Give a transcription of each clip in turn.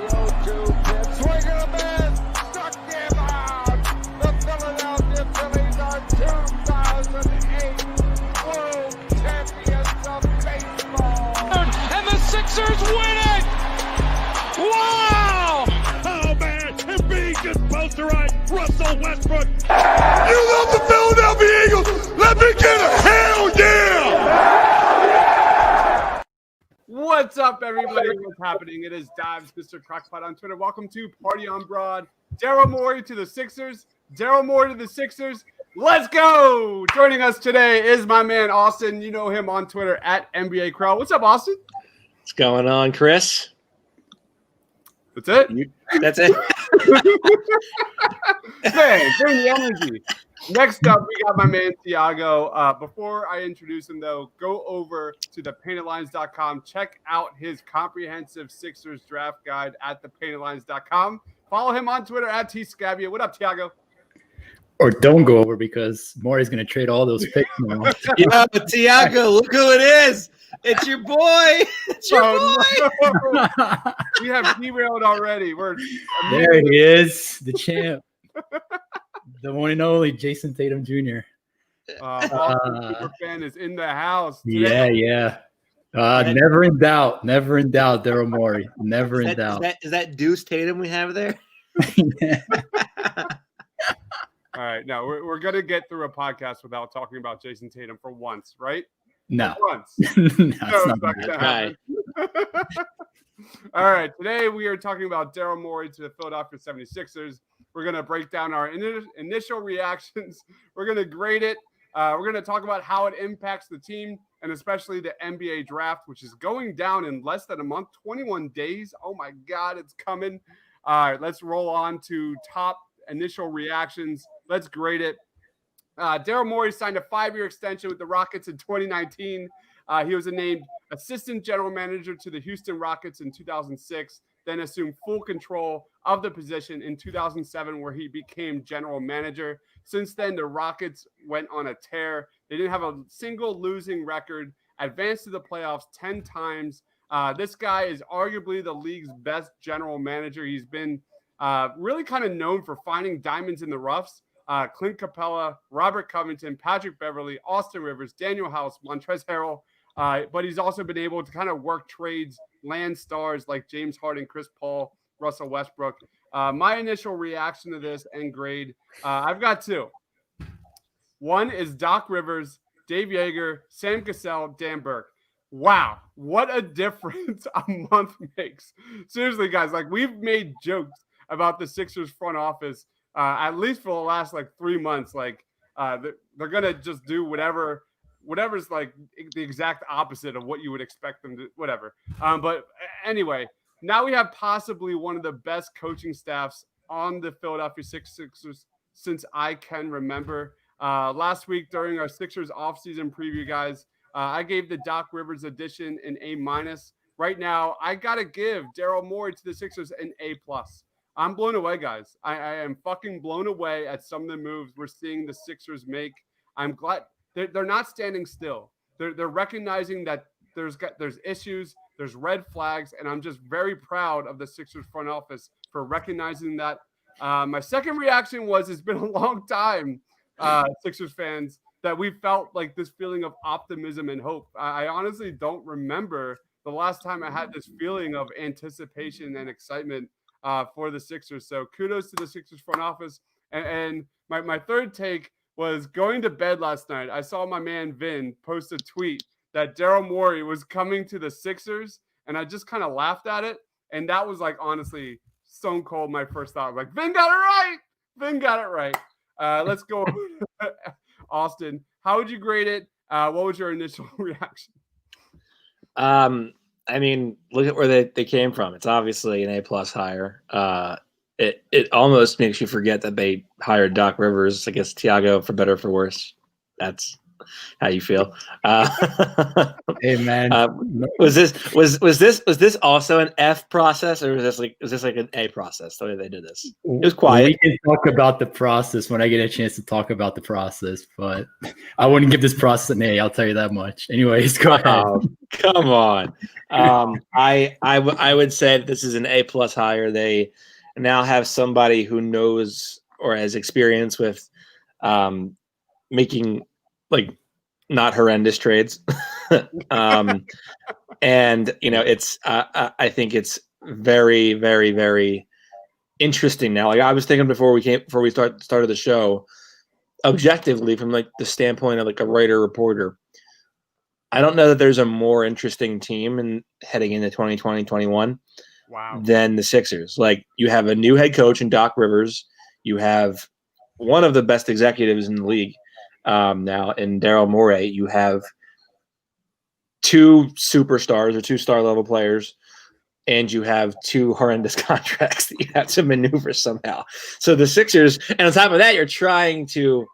0-2 pitch, swing and a miss, struck him out. The Philadelphia Phillies are 2008 World Champions of baseball. And the Sixers win it! Wow! Oh man, Embiid just posterized Russell Westbrook. You love the Philadelphia Eagles! Let me get a hell yeah! What's up, everybody? What's happening? It is Dives, Mr. Crockpot on Twitter. Welcome to Party on Broad. Daryl Morey to the Sixers. Daryl Morey to the Sixers. Let's go! Joining us today is my man, Austin. You know him on Twitter at NBA Crow. What's up, Austin? What's going on, Chris? That's it? That's it. Man, bring the energy. Next up, we got my man, Tiago. Before I introduce him, though, go over to thepaintedlines.com. Check out his comprehensive Sixers draft guide at thepaintedlines.com. Follow him on Twitter at tscabia. What up, Tiago? Or don't go over because Morey's going to trade all those picks now. Yeah, but Tiago, look who it is. It's your boy. It's your boy. No. We have derailed already. There he is, the champ. The one and only Jason Tatum Jr. Super fan is in the house today. Yeah. Never in doubt, Daryl Morey. Never in doubt. Is that Deuce Tatum we have there? All right, no, we're going to get through a podcast without talking about Jason Tatum for once, right? No. For once. No, it's not gonna happen. All right, today we are talking about Daryl Morey to the Philadelphia 76ers. We're going to break down our initial reactions. We're going to grade it. We're going to talk about how it impacts the team and especially the NBA draft, which is going down in less than a month, 21 days. Oh, my God, it's coming. All right, let's roll on to top initial reactions. Let's grade it. Daryl Morey signed a 5-year extension with the Rockets in 2019. He was named assistant general manager to the Houston Rockets in 2006, then assumed full control of the position in 2007, where he became general manager. Since then, the Rockets went on a tear. They didn't have a single losing record, advanced to the playoffs 10 times. This guy is arguably the league's best general manager. He's been really kind of known for finding diamonds in the roughs. Clint Capella, Robert Covington, Patrick Beverley, Austin Rivers, Daniel House, Montrezl Harrell. But he's also been able to kind of work trades, land stars like James Harden, Chris Paul, Russell Westbrook. My initial reaction to this and grade, I've got two. One is Doc Rivers, Dave Yeager, Sam Cassell, Dan Burke. Wow, what a difference a month makes. Seriously, guys, like we've made jokes about the Sixers front office at least for the last 3 months. Like they're gonna just do whatever's like the exact opposite of what you would expect them to, whatever. But anyway, now we have possibly one of the best coaching staffs on the Philadelphia Sixers since I can remember. Last week during our Sixers offseason preview, guys, I gave the Doc Rivers edition an A-. Right now, I got to give Daryl Morey to the Sixers an A+. I'm blown away, guys. I am fucking blown away at some of the moves we're seeing the Sixers make. I'm glad they're not standing still. They're recognizing that there's issues, there's red flags, and I'm just very proud of the Sixers front office for recognizing that. My second reaction was it's been a long time, Sixers fans, that we felt like this feeling of optimism and hope. I honestly don't remember the last time I had this feeling of anticipation and excitement for the Sixers. So kudos to the Sixers front office. And my third take was going to bed last night. I saw my man Vin post a tweet that Daryl Morey was coming to the Sixers, and I just kind of laughed at it. And that was honestly, stone cold my first thought. Like, Vin got it right. Vin got it right. Let's go. Austin, how would you grade it? What was your initial reaction? I mean, look at where they came from. It's obviously an A+ hire. It almost makes you forget that they hired Doc Rivers. I guess Tiago, for better or for worse. That's how you feel. Hey man, Was this also an F process, or was this like an A process? The way they did this, it was quiet. We can talk about the process when I get a chance to talk about the process, but I wouldn't give this process an A. I'll tell you that much. Anyways, go ahead. Come on. I would say that this is an A+ hire. They now have somebody who knows or has experience with making like not horrendous trades. And it's I think it's very, very, very interesting now. Like I was thinking before we started the show, objectively from like the standpoint of like a writer reporter, I don't know that there's a more interesting team heading into 2020-21 than the Sixers. Like you have a new head coach in Doc Rivers. You have one of the best executives in the league now in Daryl Morey. You have two superstars or 2-star level players, and you have 2 horrendous contracts that you have to maneuver somehow. So the Sixers, and on top of that, you're trying to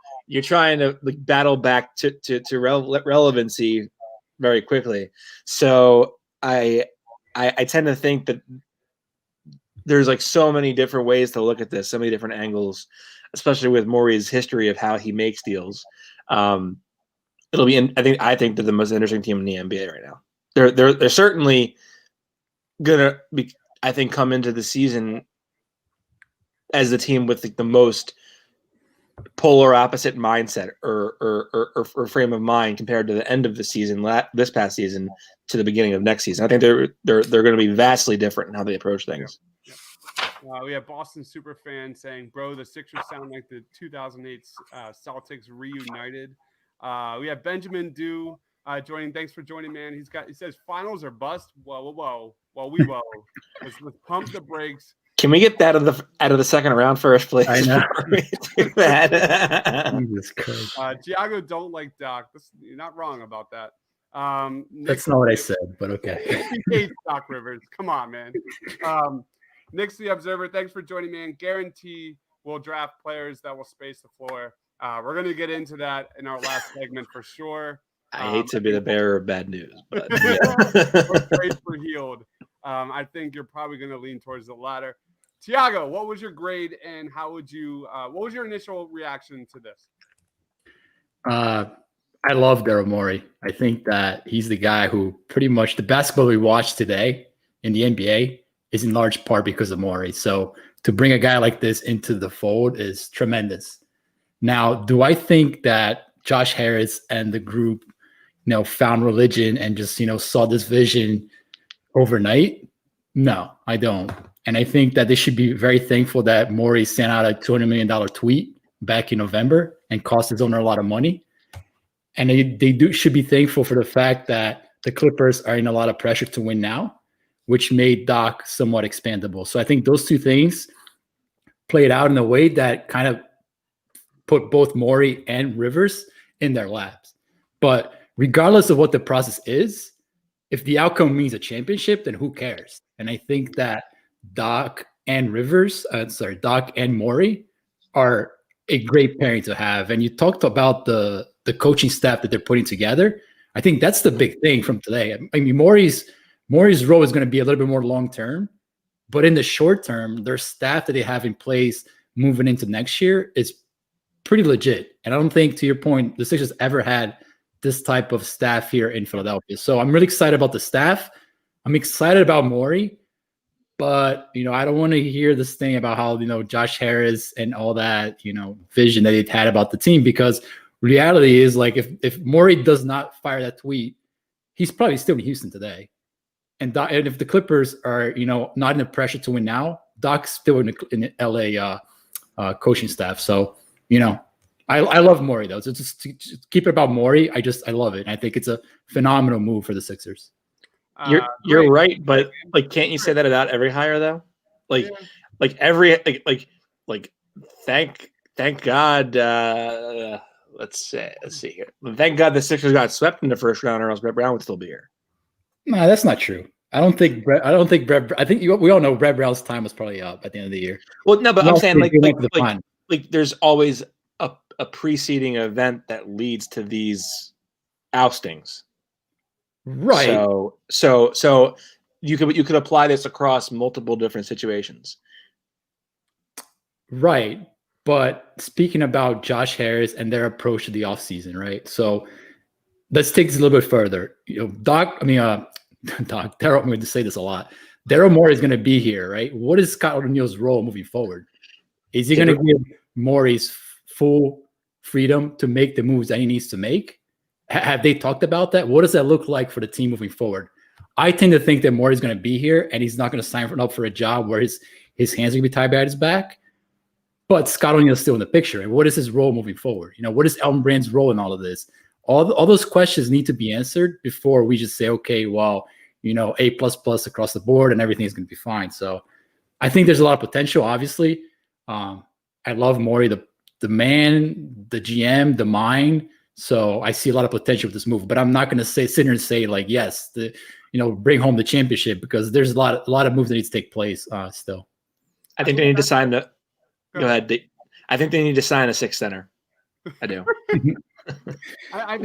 like battle back to relevancy very quickly. So I tend to think that there's like so many different ways to look at this, so many different angles, especially with Morey's history of how he makes deals. It'll be, I think they're the most interesting team in the NBA right now. They're certainly gonna be, I think, come into the season as the team with the most polar opposite mindset or frame of mind compared to the end of the season, this past season, to the beginning of next season. I think they're going to be vastly different in how they approach things. We have Boston Superfan saying, "Bro, the Sixers sound like the 2008 Celtics reunited." We have Benjamin Dew joining. Thanks for joining, man. He says finals or bust. Whoa. Let's pump the brakes. Can we get that out of the second round first, please? I know. Do that. Jesus Christ. Giago don't like Doc. You're not wrong about that. That's not what I said, but okay. He hates Doc Rivers. Come on, man. Nick's the Observer. Thanks for joining, man. Guarantee we'll draft players that will space the floor. We're going to get into that in our last segment for sure. I hate to be the bearer of bad news, but great for healed. I think you're probably going to lean towards the latter. Tiago, what was your grade, and how would you? What was your initial reaction to this? I love Daryl Morey. I think that he's the guy who pretty much the basketball we watch today in the NBA is in large part because of Morey. So to bring a guy like this into the fold is tremendous. Now, do I think that Josh Harris and the group, found religion and just, saw this vision overnight? No, I don't. And I think that they should be very thankful that Morey sent out a $200 million tweet back in November and cost his owner a lot of money. And they should be thankful for the fact that the Clippers are in a lot of pressure to win now, which made Doc somewhat expandable. So I think those two things played out in a way that kind of put both Morey and Rivers in their laps. But regardless of what the process is, if the outcome means a championship, then who cares? And I think that Doc and Morey are a great pairing to have. And you talked about the coaching staff that they're putting together. I think that's the big thing from today. I mean, Morey's role is going to be a little bit more long-term, but in the short term, their staff that they have in place moving into next year is pretty legit. And I don't think, to your point, the Sixers ever had this type of staff here in Philadelphia. So I'm really excited about the staff. I'm excited about Morey, but, I don't want to hear this thing about how, Josh Harris and all that, vision that he'd had about the team, because reality is, like, if Morey does not fire that tweet, he's probably still in Houston today. And if the Clippers are, not in the pressure to win now, Doc's still in the LA coaching staff. So, I love Morey though. So just keep it about Morey. I love it. And I think it's a phenomenal move for the Sixers. You're right, but like, can't you say that about every hire though? Like thank God. Let's see here. Thank God the Sixers got swept in the first round, or else Brett Brown would still be here. No, that's not true. I think Brett. I think we all know Brett Brown's time was probably up at the end of the year. Well, no, but I'm saying like there's always a preceding event that leads to these oustings. Right. So you could apply this across multiple different situations. Right. But speaking about Josh Harris and their approach to the offseason, right? So let's take this a little bit further. Daryl, I'm going to say this a lot. Daryl Morey is going to be here, right? What is Scott O'Neill's role moving forward? Is he going to give Morey's full freedom to make the moves that he needs to make? Have they talked about that? What does that look like for the team moving forward? I tend to think that Morey's going to be here and he's not going to sign up for a job where his hands are going to be tied behind his back. But Scott O'Neil is still in the picture. And what is his role moving forward? What is Elton Brand's role in all of this? All those questions need to be answered before we just say, okay, well, A++ across the board and everything is going to be fine. So I think there's a lot of potential, obviously. I love Morey, the man, the GM, the mind. So I see a lot of potential with this move. But I'm not going to sit here and say, like, yes, bring home the championship, because there's a lot of moves that need to take place still. I think they need to sign the – go ahead. I think they need to sign a sixth center. I do. I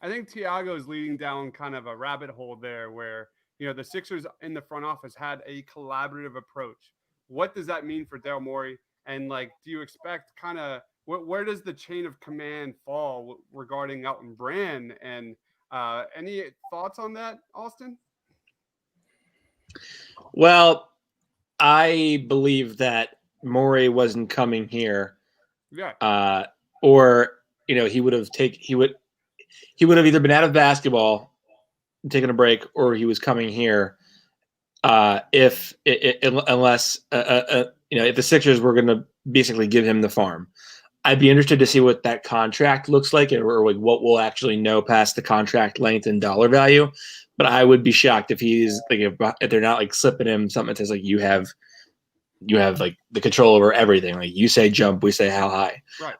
think Tiago is leading down kind of a rabbit hole there where, the Sixers in the front office had a collaborative approach. What does that mean for Daryl Morey? And, do you expect kind of where does the chain of command fall regarding Elton Brand? And any thoughts on that, Austin? Well, I believe that Morey wasn't coming here. Yeah. Or he would have either been out of basketball, taking a break, or he was coming here. Unless if the Sixers were going to basically give him the farm, I'd be interested to see what that contract looks like, or what we'll actually know past the contract length and dollar value. But I would be shocked if he's if they're not slipping him something that says you have the control over everything. You say jump, we say how high. Right.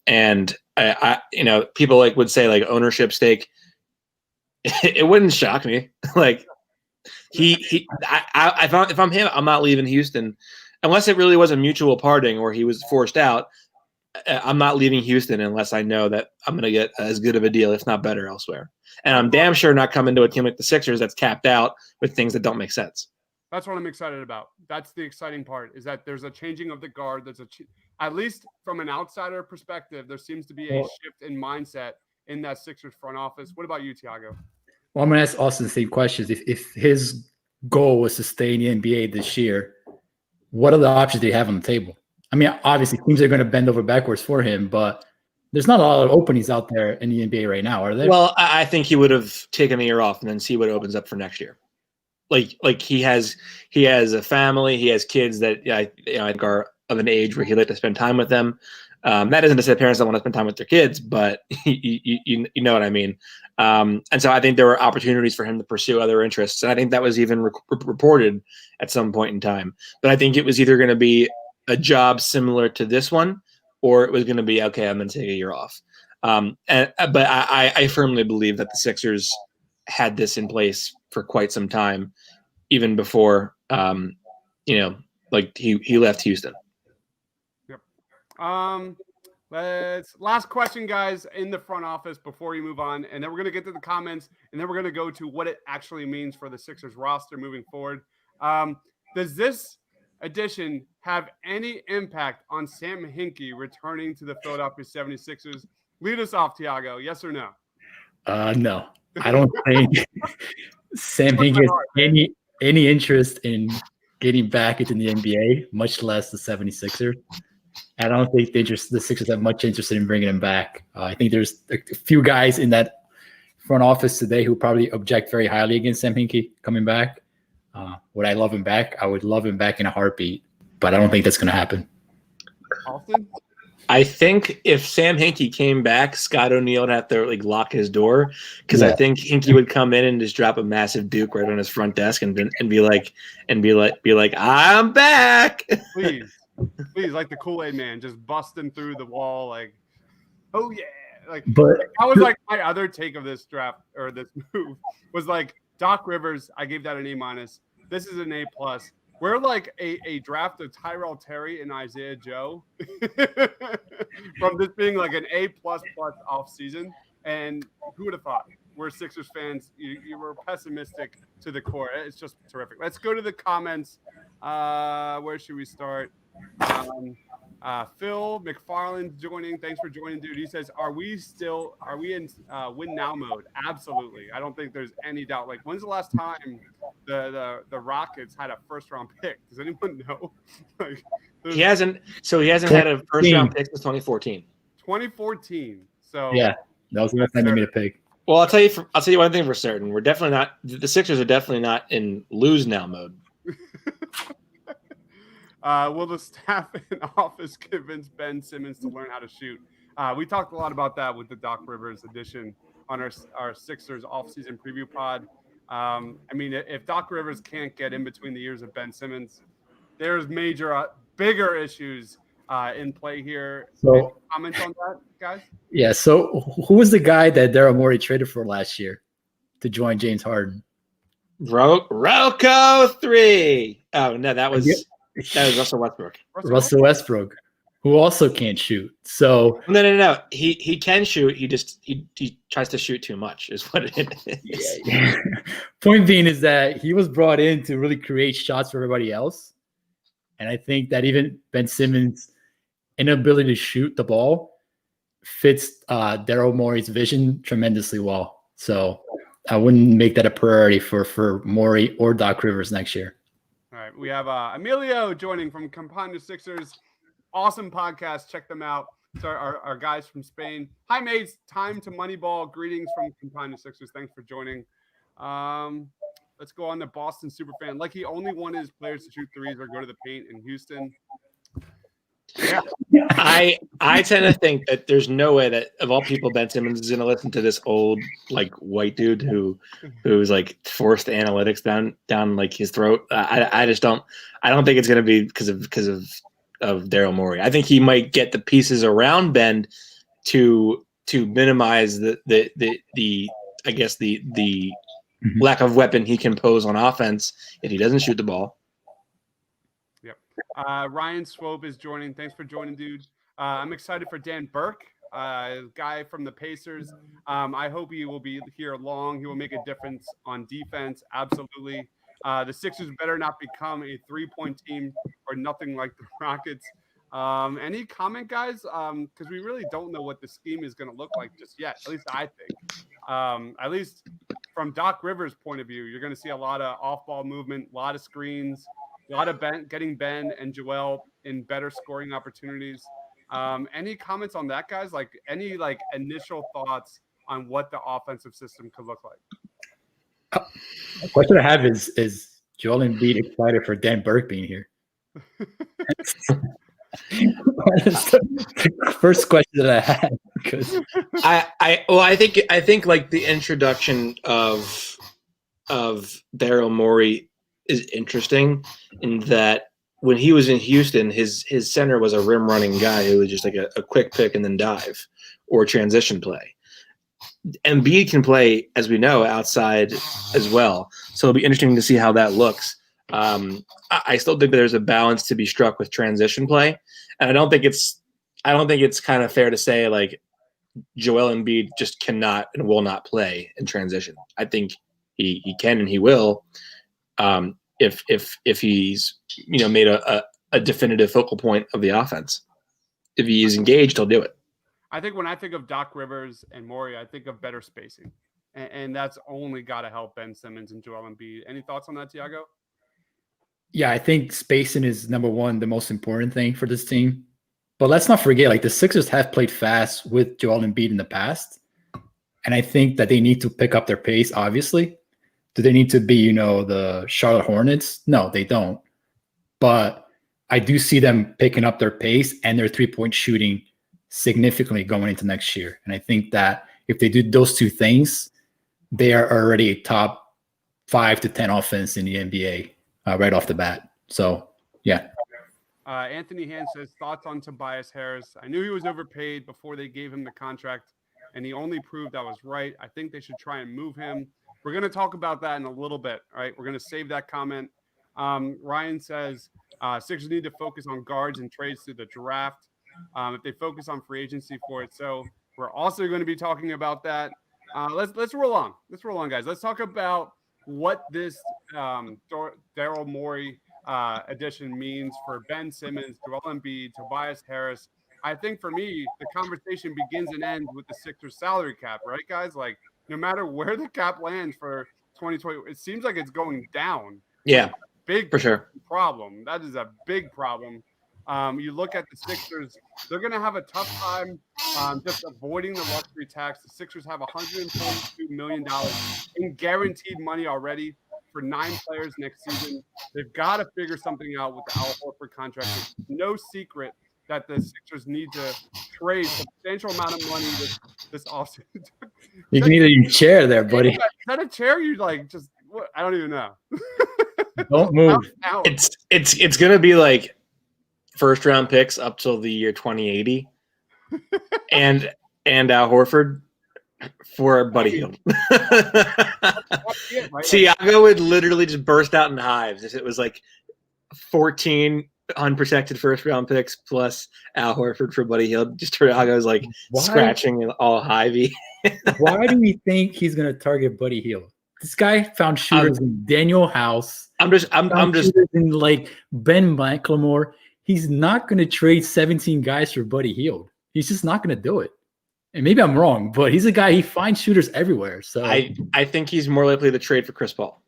And I people would say ownership stake. It wouldn't shock me. If I'm him, I'm not leaving Houston unless it really was a mutual parting or he was forced out. I'm not leaving Houston unless I know that I'm going to get as good of a deal, if not better, elsewhere. And I'm damn sure not coming to a team like the Sixers that's capped out with things that don't make sense. That's what I'm excited about. That's the exciting part, is that there's a changing of the guard. At least from an outsider perspective, there seems to be a shift in mindset in that Sixers front office. What about you, Tiago? Well, I'm going to ask Austin the same questions. If his goal was to stay in the NBA this year, what other options do you have on the table? I mean, obviously teams are going to bend over backwards for him, but there's not a lot of openings out there in the NBA right now, are there? Well, I think he would have taken the year off and then see what opens up for next year. He has a family, he has kids that I think are of an age where he'd like to spend time with them. That isn't to say parents don't want to spend time with their kids, but you know what I mean. And so I think there were opportunities for him to pursue other interests, and I think that was even reported at some point in time. But I think it was either going to be a job similar to this one, or it was going to be, okay, I'm going to take a year off. But I firmly believe that the Sixers had this in place for quite some time, even before he left Houston. Yep. Last question, guys, in the front office before you move on, and then we're going to get to the comments, and then we're going to go to what it actually means for the Sixers roster moving forward. Does this addition have any impact on Sam Hinkie returning to the Philadelphia 76ers? Lead us off, Tiago. Yes or no? No. I don't think Sam Hinkie has any interest in getting back into the NBA, much less the 76ers. I don't think the Sixers have much interest in bringing him back. I think there's a few guys in that front office today who probably object very highly against Sam Hinkie coming back. Would I love him back? I would love him back in a heartbeat, but I don't think that's going to happen. Austin? I think if Sam Hinkie came back, Scott O'Neil would have to lock his door, because I think Hinkie would come in and just drop a massive Duke right on his front desk and be like, I'm back. Please, like the Kool-Aid man, just busting through the wall, oh yeah. That was my other take of this draft or this move was Doc Rivers. I gave that an A-. This is an A+. We're like a draft of Tyrell Terry and Isaiah Joe from this being like an A++ off season. And who would have thought? We're Sixers fans. You were pessimistic to the core. It's just terrific. Let's go to the comments. Where should we start? Phil McFarland joining. Thanks for joining, dude. He says, are we in win now mode? Absolutely. I don't think there's any doubt. Like, when's the last time the Rockets had a first round pick? Does anyone know? Like, he hasn't had a first round pick since 2014. 2014. So yeah, that was the last time they made a pick. Well, I'll tell you one thing for certain. We're definitely not. The Sixers are definitely not in lose now mode. Will the staff and office convince Ben Simmons to learn how to shoot? We talked a lot about that with the Doc Rivers edition on our Sixers offseason preview pod. I mean, if Doc Rivers can't get in between the ears of Ben Simmons, there's bigger issues in play here. So, any comments on that, guys? Yeah. So, who was the guy that Daryl Morey traded for last year to join James Harden? Rocco 3. Oh no, that was Russell Westbrook. Russell Westbrook, who also can't shoot. So no. He can shoot. He tries to shoot too much. Is what it is. Yeah. Point being is that he was brought in to really create shots for everybody else, and I think that even Ben Simmons' inability to shoot the ball fits Daryl Morey's vision tremendously well. So I wouldn't make that a priority for Morey or Doc Rivers next year. All right, we have Emilio joining from Campana Sixers. Awesome podcast. Check them out. So our guys from Spain. Hi, mates. Time to Moneyball. Greetings from Campana Sixers. Thanks for joining. Let's go on to Boston Superfan. Like he only wanted his players to shoot threes or go to the paint in Houston. Yeah. I tend to think that there's no way that of all people Ben Simmons is going to listen to this old like white dude who's like forced analytics down like his throat. I just don't. I don't think it's going to be because of Daryl Morey. I think he might get the pieces around Ben to minimize the I guess the lack of weapon he can pose on offense if he doesn't shoot the ball. Ryan Swope is joining. Thanks for joining, dude. I'm excited for Dan Burke, guy from the Pacers. I hope he will be here long. He will make a difference on defense. Absolutely. The Sixers better not become a 3-point team or nothing like the Rockets. Any comment, guys? Because we really don't know what the scheme is going to look like just yet. At least I think. At least from Doc Rivers' point of view, you're going to see a lot of off-ball movement, a lot of screens. A lot of getting Ben and Joel in better scoring opportunities. Any comments on that, guys? Like any initial thoughts on what the offensive system could look like? The question I have is Joel Embiid excited for Dan Burke being here? That's the first question that I had because I think like the introduction of Daryl Morey is interesting in that when he was in Houston, his center was a rim running guy who was just like a quick pick and then dive or transition play. Embiid can play, as we know, outside as well. So it'll be interesting to see how that looks. I still think there's a balance to be struck with transition play. And I don't think it's kind of fair to say like Joel Embiid just cannot and will not play in transition. I think he can and he will. If he's made a definitive focal point of the offense, if he is engaged, he'll do it. I think when I think of Doc Rivers and Morey, I think of better spacing, and that's only got to help Ben Simmons and Joel Embiid. Any thoughts on that, Tiago? Yeah, I think spacing is number one, the most important thing for this team. But let's not forget, like the Sixers have played fast with Joel Embiid in the past, and I think that they need to pick up their pace. Obviously. Do they need to be, the Charlotte Hornets? No, they don't. But I do see them picking up their pace and their three-point shooting significantly going into next year. And I think that if they do those two things, they are already a top 5 to 10 offense in the NBA right off the bat. So, yeah. Anthony Hand says, thoughts on Tobias Harris. I knew he was overpaid before they gave him the contract, and he only proved I was right. I think they should try and move him. We're going to talk about that in a little bit, all right? We're going to save that comment. Ryan says Sixers need to focus on guards and trades through the draft. If they focus on free agency for it, so we're also going to be talking about that. Let's roll on. Let's roll on, guys. Let's talk about what this Daryl Morey addition means for Ben Simmons, Joel Embiid, Tobias Harris. I think for me, the conversation begins and ends with the Sixers salary cap, right, guys? Like, no matter where the cap lands for 2020, it seems like it's going down. Yeah, big for sure. problem. That is a big problem. You look at the Sixers, they're going to have a tough time just avoiding the luxury tax. The Sixers have $142 million in guaranteed money already for 9 players next season. They've got to figure something out with the Al Horford contract. It's no secret that the Sixers need to trade a substantial amount of money this offseason. You can either your chair there, buddy. Is that a chair? You like just what? I don't even know. Don't move. It's gonna be like first round picks up till the year 2080, and Al Horford for Buddy Hield. Tiago would literally just burst out in hives if it was like 14 unprotected first round picks plus Al Horford for Buddy Hield. Just Tiago's like scratching and all hivey. Why do we think he's gonna target Buddy Hield? This guy found shooters in Daniel House. I'm just in like Ben McLemore. He's not going to trade 17 guys for Buddy Hield. He's just not going to do it. And maybe I'm wrong, but he's a guy, he finds shooters everywhere. So I think he's more likely to trade for Chris Paul.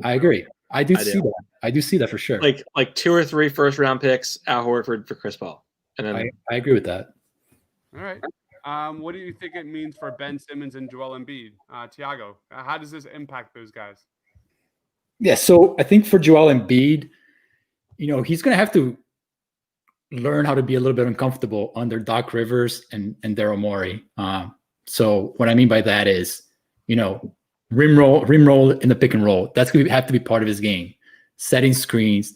I agree. I do see that. I do see that for sure. Like 2 or 3 first round picks, Al Horford for Chris Paul. And then I agree with that. All right. What do you think it means for Ben Simmons and Joel Embiid? Tiago, how does this impact those guys? Yeah, so I think for Joel Embiid, he's going to have to learn how to be a little bit uncomfortable under Doc Rivers and Daryl Morey. So what I mean by that is, rim roll in the pick and roll. That's going to have to be part of his game. Setting screens,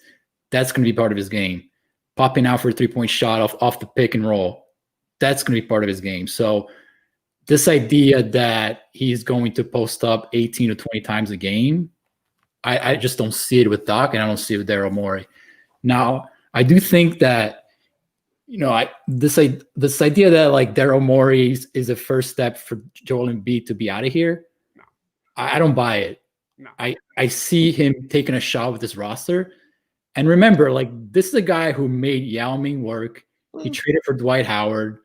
that's going to be part of his game. Popping out for a 3-point shot off the pick and roll, that's going to be part of his game. So this idea that he's going to post up 18 to 20 times a game, I just don't see it with Doc, and I don't see it with Daryl Morey. Now, I do think that, this idea that like Daryl Morey is a first step for Joel Embiid to be out of here, no. I don't buy it. No. I see him taking a shot with this roster. And remember, like, this is a guy who made Yao Ming work. He traded for Dwight Howard.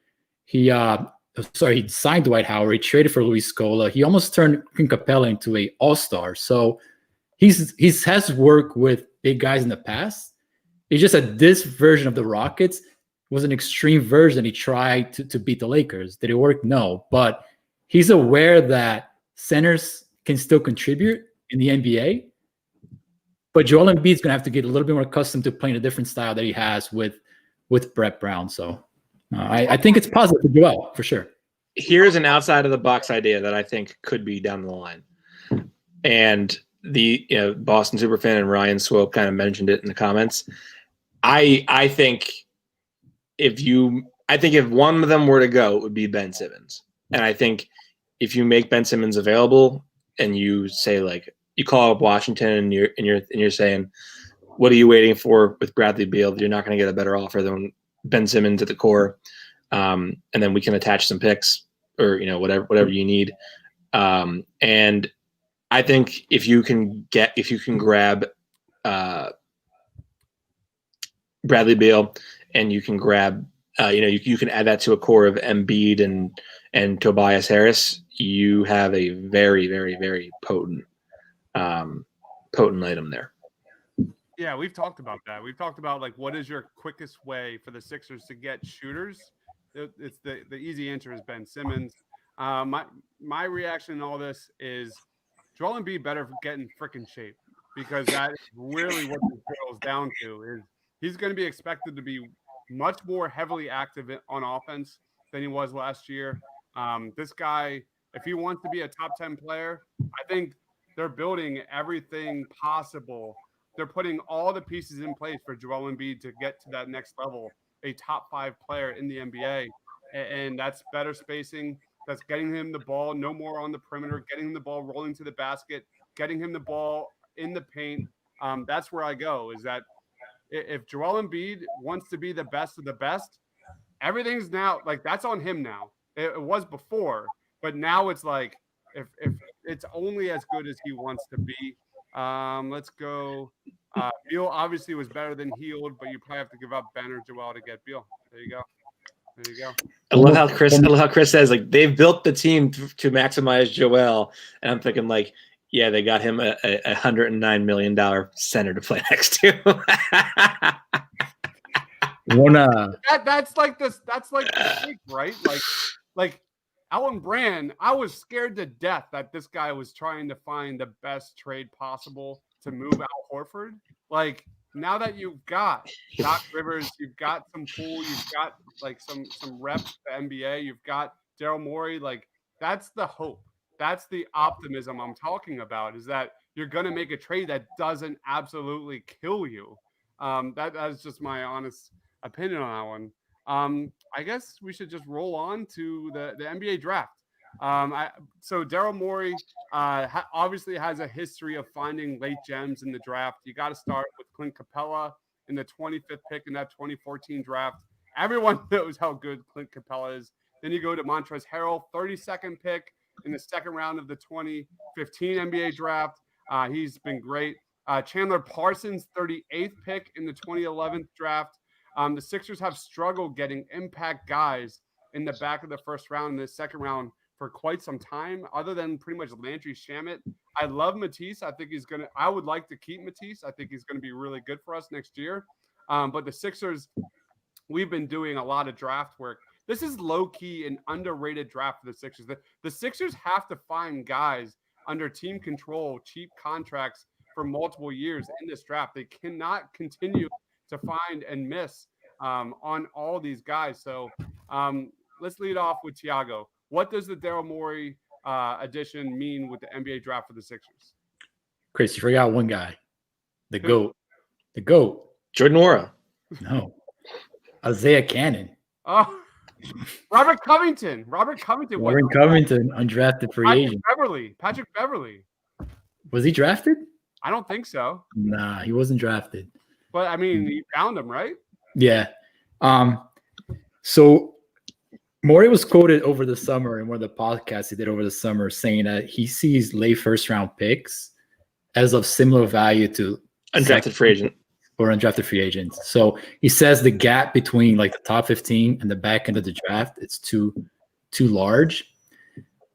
He signed Dwight Howard. He traded for Luis Scola. He almost turned Clint Capella into an all-star. So he has worked with big guys in the past. It's just that this version of the Rockets was an extreme version. He tried to beat the Lakers. Did it work? No. But he's aware that centers can still contribute in the NBA. But Joel Embiid's going to have to get a little bit more accustomed to playing a different style that he has with Brett Brown. So I think it's positive for Joel, for sure. Here's an outside of the box idea that I think could be down the line. And the Boston Superfan and Ryan Swope kind of mentioned it in the comments. I think if one of them were to go, it would be Ben Simmons. And I think if you make Ben Simmons available and you say, like, you call up Washington and you're saying, what are you waiting for with Bradley Beal? You're not going to get a better offer than Ben Simmons at the core. And then we can attach some picks or, whatever you need. And I think if you can grab Bradley Beal and you can grab, you can add that to a core of Embiid and Tobias Harris, you have a very, very, very potent item there. Yeah, we've talked about that. We've talked about, like, what is your quickest way for the Sixers to get shooters? It's the easy answer is Ben Simmons. My reaction in all this is Joel Embiid better get in freaking shape, because that is really what this boils down to. Is he's going to be expected to be much more heavily active on offense than he was last year. This guy, if he wants to be a top 10 player, I think they're building everything possible. They're putting all the pieces in place for Joel Embiid to get to that next level, a top 5 player in the NBA. And that's better spacing. That's getting him the ball no more on the perimeter, getting him the ball rolling to the basket, getting him the ball in the paint. That's where I go. Is that if Joel Embiid wants to be the best of the best, everything's now like that's on him now. It was before, but now it's like if it's only as good as he wants to be. Let's go. Beal obviously was better than Healed, but you probably have to give up Ben or Joel to get Beal. There you go. There you go. I love how Chris says like they've built the team to maximize Joel, and I'm thinking like, yeah, they got him a $109 million center to play next to. That's like this. That's like the thing, right? Like Alan Brand. I was scared to death that this guy was trying to find the best trade possible to move Al Horford. Like now that you've got Doc Rivers, you've got some pool, you've got like some reps to the NBA, you've got Daryl Morey. Like that's the hope. That's the optimism I'm talking about. Is that you're going to make a trade that doesn't absolutely kill you. That's just my honest opinion on that one. I guess we should just roll on to the NBA draft. So Daryl Morey obviously has a history of finding late gems in the draft. You got to start with Clint Capella in the 25th pick in that 2014 draft. Everyone knows how good Clint Capella is. Then you go to Montrezl Harrell, 32nd pick in the second round of the 2015 NBA draft. He's been great. Chandler Parsons, 38th pick in the 2011 draft. The Sixers have struggled getting impact guys in the back of the first round and the second round for quite some time, other than pretty much Landry Shamet. I love Matisse. I would like to keep Matisse. I think he's going to be really good for us next year. But the Sixers, we've been doing a lot of draft work. This is low-key an underrated draft for the Sixers. The Sixers have to find guys under team control, cheap contracts for multiple years in this draft. They cannot continue to find and miss on all these guys. So let's lead off with Thiago. What does the Daryl Morey addition mean with the NBA draft for the Sixers? Chris, you forgot one guy. The GOAT. The GOAT. Jordan Warra. No. Isaiah Cannon. Oh, Robert Covington. Robert Covington, undrafted free agent. Patrick Beverley. Was he drafted? I don't think so. Nah, he wasn't drafted. But, I mean, you found him, right? Yeah. So Morey was quoted over the summer in one of the podcasts he did over the summer saying that he sees late first-round picks as of similar value to undrafted free agent. Or undrafted free agents. So he says the gap between like the top 15 and the back end of the draft, it's too large.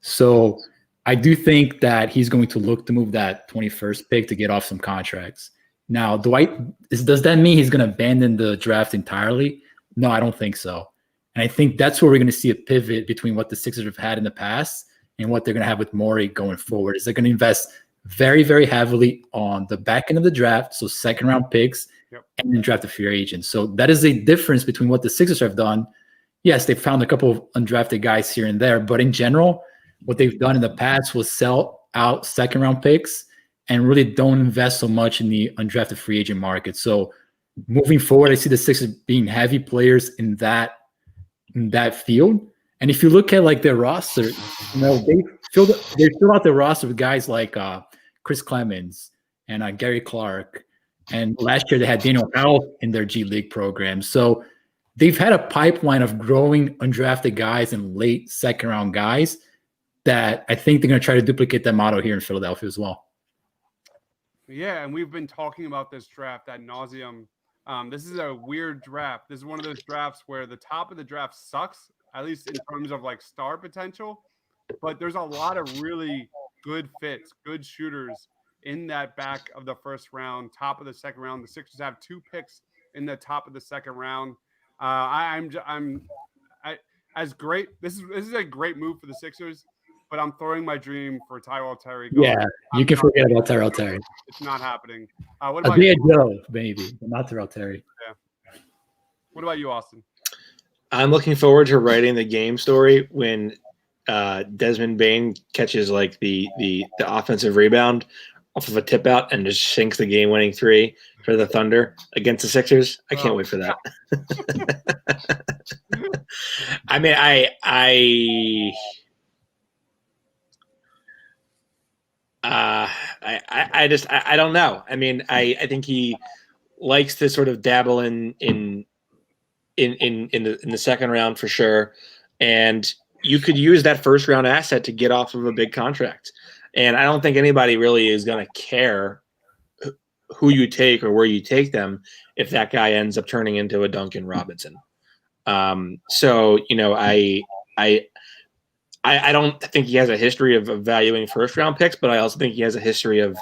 So I do think that he's going to look to move that 21st pick to get off some contracts. Now, does that mean he's going to abandon the draft entirely? No, I don't think so. And I think that's where we're going to see a pivot between what the Sixers have had in the past and what they're going to have with Morey going forward. Is they're going to invest very, very heavily on the back end of the draft, so second-round picks, and then draft a free agent. So that is a difference between what the Sixers have done. Yes, they found a couple of undrafted guys here and there, but in general, what they've done in the past was sell out second-round picks and really don't invest so much in the undrafted free agent market. So moving forward, I see the Sixers being heavy players in that field. And if you look at like their roster, they fill out their roster with guys like Chris Clemens and Gary Clark. And last year they had Daniel House in their G League program. So they've had a pipeline of growing undrafted guys and late second round guys that I think they're going to try to duplicate that model here in Philadelphia as well. Yeah, and we've been talking about this draft ad nauseum. This is a weird draft. This is one of those drafts where the top of the draft sucks, at least in terms of like star potential. But there's a lot of really good fits, good shooters in that back of the first round, top of the second round. The Sixers have 2 picks in the top of the second round. As great. This is a great move for the Sixers, but I'm throwing my dream for Tyrell Terry. Yeah, you can forget about Tyrell Terry. It's not happening. What about you? Joe, maybe, but not Tyrell Terry. Yeah. What about you, Austin? I'm looking forward to writing the game story when Desmond Bane catches like the offensive rebound off of a tip out and just sinks the game-winning 3 for the Thunder against the Sixers. I can't wait for that. I mean, I don't know. I mean, I think he likes to sort of dabble in the second round for sure, and you could use that first round asset to get off of a big contract. And I don't think anybody really is going to care who you take or where you take them if that guy ends up turning into a Duncan Robinson. So I don't think he has a history of valuing first round picks, but I also think he has a history of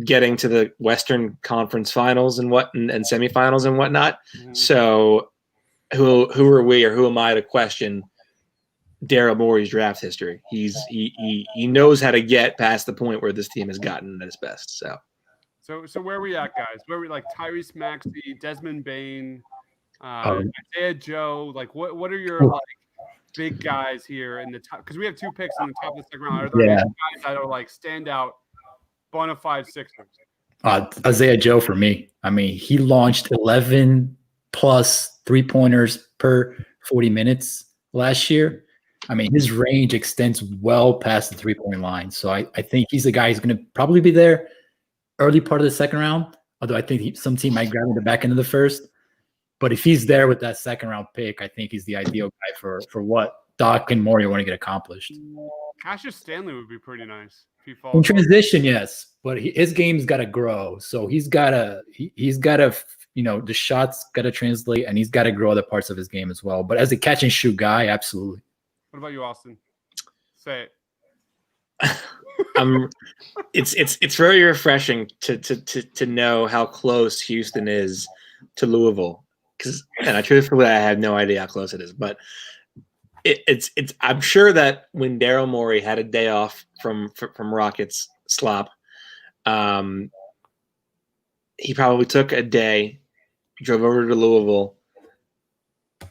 getting to the Western Conference Finals and semifinals and whatnot. Mm-hmm. So who are we or who am I to question Daryl Morey's draft history? He knows how to get past the point where this team has gotten at its best. So where are we at, guys? Where are we, like Tyrese Maxey, Desmond Bane, Isaiah Joe? Like what are your like big guys here in the top? Because we have 2 picks in the top of the second round. Are there any guys that are like standout bona fide Sixers? Isaiah Joe for me. I mean, he launched 11 plus 3-pointers per 40 minutes last year. I mean, his range extends well past the 3-point line. So I think he's the guy who's going to probably be there early part of the second round, although I think some team might grab him the back end of the first. But if he's there with that second round pick, I think he's the ideal guy for what Doc and Morey want to get accomplished. Cassius Stanley would be pretty nice if he falls in transition, yes, but his game's got to grow. So he's got to, the shots got to translate, and he's got to grow other parts of his game as well. But as a catch and shoot guy, absolutely. What about you, Austin? Say it. It's very refreshing to know how close Houston is to Louisville, and I truthfully I have no idea how close it is, but it's I'm sure that when Daryl Morey had a day off from Rockets slop, he probably took a day, drove over to Louisville,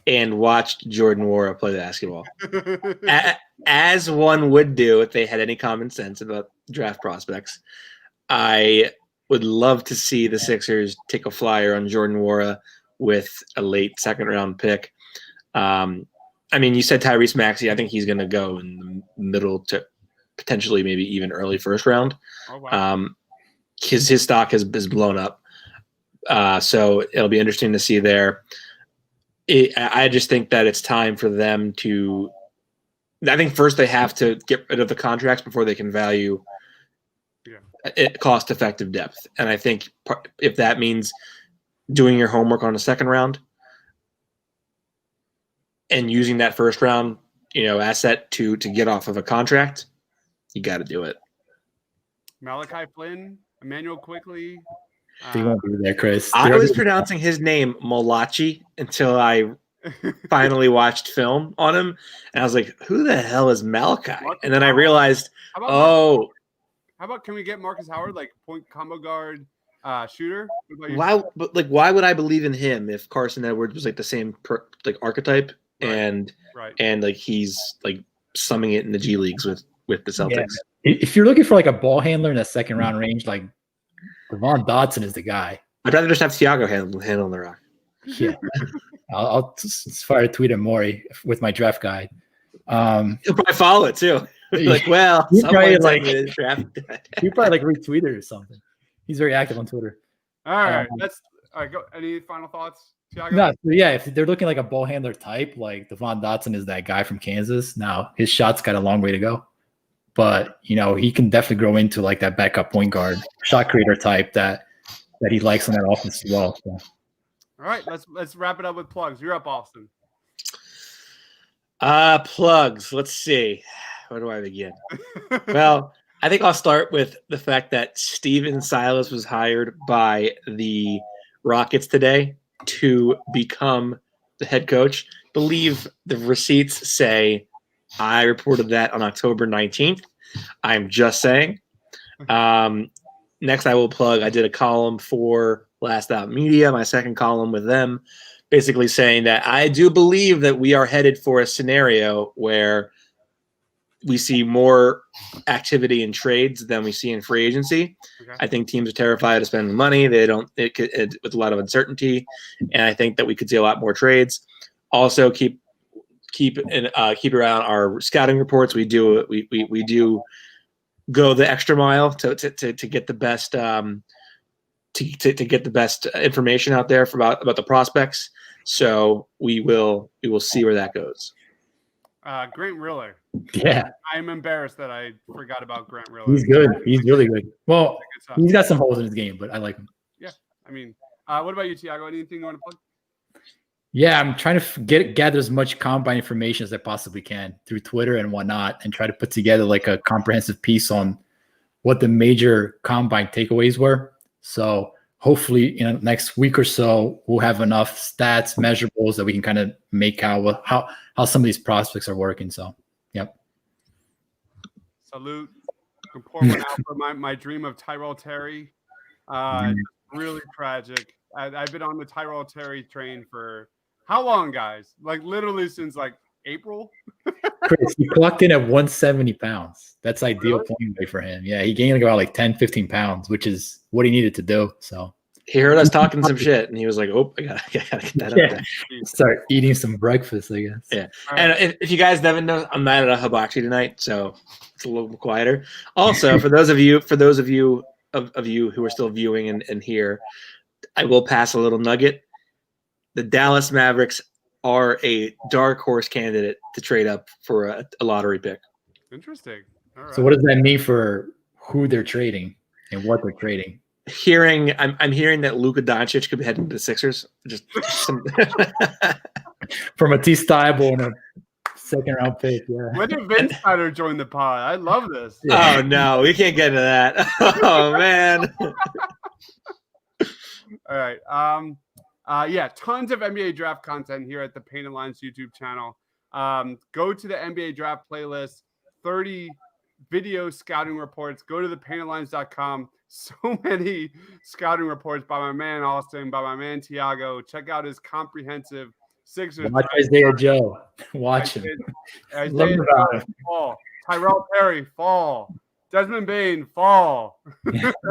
and watched Jordan Warra play basketball. As one would do if they had any common sense about draft prospects. I would love to see the Sixers take a flyer on Jordan Warra with a late second round pick. I mean, you said Tyrese Maxey. I think he's going to go in the middle to potentially maybe even early first round. Oh, wow. His stock has blown up. So it'll be interesting to see there. I just think that it's time for them to – I think first they have to get rid of the contracts before they can value cost-effective depth. And I think if that means doing your homework on a second round and using that first round, asset to get off of a contract, you got to do it. Malachi Flynn, Emmanuel Quickly. He won't be there, Chris. I was pronouncing his name Malachi until I finally watched film on him, and I was like, "Who the hell is Malachi?" And then I realized, how about can we get Marcus Howard, like point combo guard, shooter? Why would I believe in him if Carson Edwards was like the same archetype and like he's like summing it in the G leagues with the Celtics? Yeah. If you're looking for like a ball handler in that second round range, like Devon Dotson is the guy. I'd rather just have Thiago handling the rock. Yeah. I'll fire a tweet at Morey with my draft guide. He'll probably follow it too. Like, well, he probably draft. He probably retweet it or something. He's very active on Twitter. All right, all right. Go. Any final thoughts, Thiago? No, yeah. If they're looking like a ball handler type, like Devon Dotson is that guy from Kansas. Now his shot's got a long way to go, but he can definitely grow into like that backup point guard, shot creator type that he likes on that offense as well. So. All right, let's wrap it up with plugs. You're up, Austin. Plugs. Let's see. Where do I begin? Well, I think I'll start with the fact that Silas was hired by the Rockets today to become the head coach. I believe the receipts say I reported that on October 19th. I'm just saying. Next, I will plug. I did a column for Last Out Media, my second column with them, basically saying that I do believe that we are headed for a scenario where we see more activity in trades than we see in free agency. Okay. I think teams are terrified of spending money. With a lot of uncertainty, and I think that we could see a lot more trades. Also, keep around our scouting reports. We do go the extra mile to get the best to get the best information out there about the prospects. So we will see where that goes. Grant Riller. Yeah, I'm embarrassed that I forgot about Grant Riller. he's good. He's really good. Well, he's got some holes in his game, but I like him. Yeah, I mean, what about you, Tiago? Anything you want to plug? Yeah, I'm trying to gather as much combine information as I possibly can through Twitter and whatnot, and try to put together like a comprehensive piece on what the major combine takeaways were. So hopefully, next week or so, we'll have enough stats, measurables that we can kind of make out how some of these prospects are working. So, yep. Salute. Can pour one out for my dream of Tyrell Terry. Really tragic. I've been on the Tyrell Terry train for how long, guys? Like literally since like April. Chris, he clocked in at 170 pounds. That's ideal playing weight for him. Yeah, he gained about like 10, 15 pounds, which is what he needed to do. So he heard us talking some shit, and he was like, "Oh, I gotta get that out there." Start eating some breakfast, I guess. Yeah. And if you guys haven't known, I'm not at a hibachi tonight, so it's a little quieter. Also, for those of you who are still viewing and here, I will pass a little nugget. The Dallas Mavericks are a dark horse candidate to trade up for a lottery pick. Interesting. All right. So what does that mean for who they're trading and what they're trading? I'm hearing that Luka Doncic could be heading to the Sixers. Just some from a T-Stable and a second-round pick. Yeah. When did Vince Snyder join the pod? I love this. Oh no, we can't get into that. Oh man. All right. Yeah, tons of NBA draft content here at the Painted Lines YouTube channel. Go to the NBA draft playlist, 30 video scouting reports. Go to thepaintedlines.com. So many scouting reports by my man Austin, by my man Tiago. Check out his comprehensive Sixers. Watch Isaiah Joe. Watch him. Isaiah Joe, fall. Tyrell Terry, fall. Desmond Bain, fall.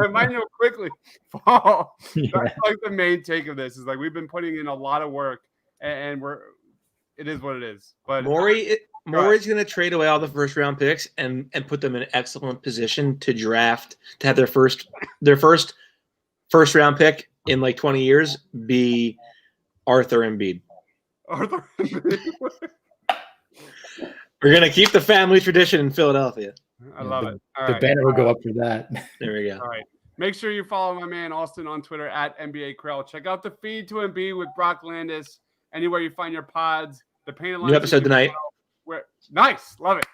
Emilio quickly, fall. Yeah. That's like the main take of this is like we've been putting in a lot of work, and it is what it is. But Morey's going to trade away all the first round picks and put them in an excellent position to draft, to have their first round pick in like 20 years be Arthur Embiid. Arthur Embiid. We're going to keep the family tradition in Philadelphia. I love it. All The right. banner will go up for that. There we go. All right. Make sure you follow my man Austin on Twitter at NBA Krell. Check out the feed to Embiid with Brock Landis. Anywhere you find your pods. The Painted Lines. New episode tonight. Nice. Love it.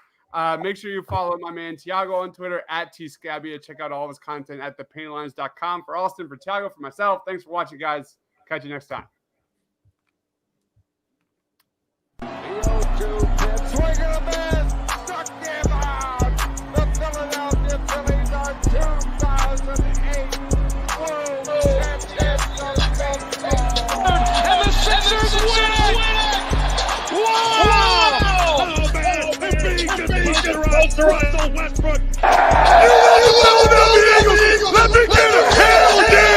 Make sure you follow my man Tiago on Twitter at tscabia. Check out all of his content at thepaintedlines.com. For Austin, for Tiago, for myself, thanks for watching, guys. Catch you next time. Swing and a miss. Struck him out. The Philadelphia Phillies are 2008 World Champions of baseball. And the Sixers win it! Wow! Oh, man. Embiid just poster Russell Westbrook. You Philadelphia Eagles, let me get a hell yeah!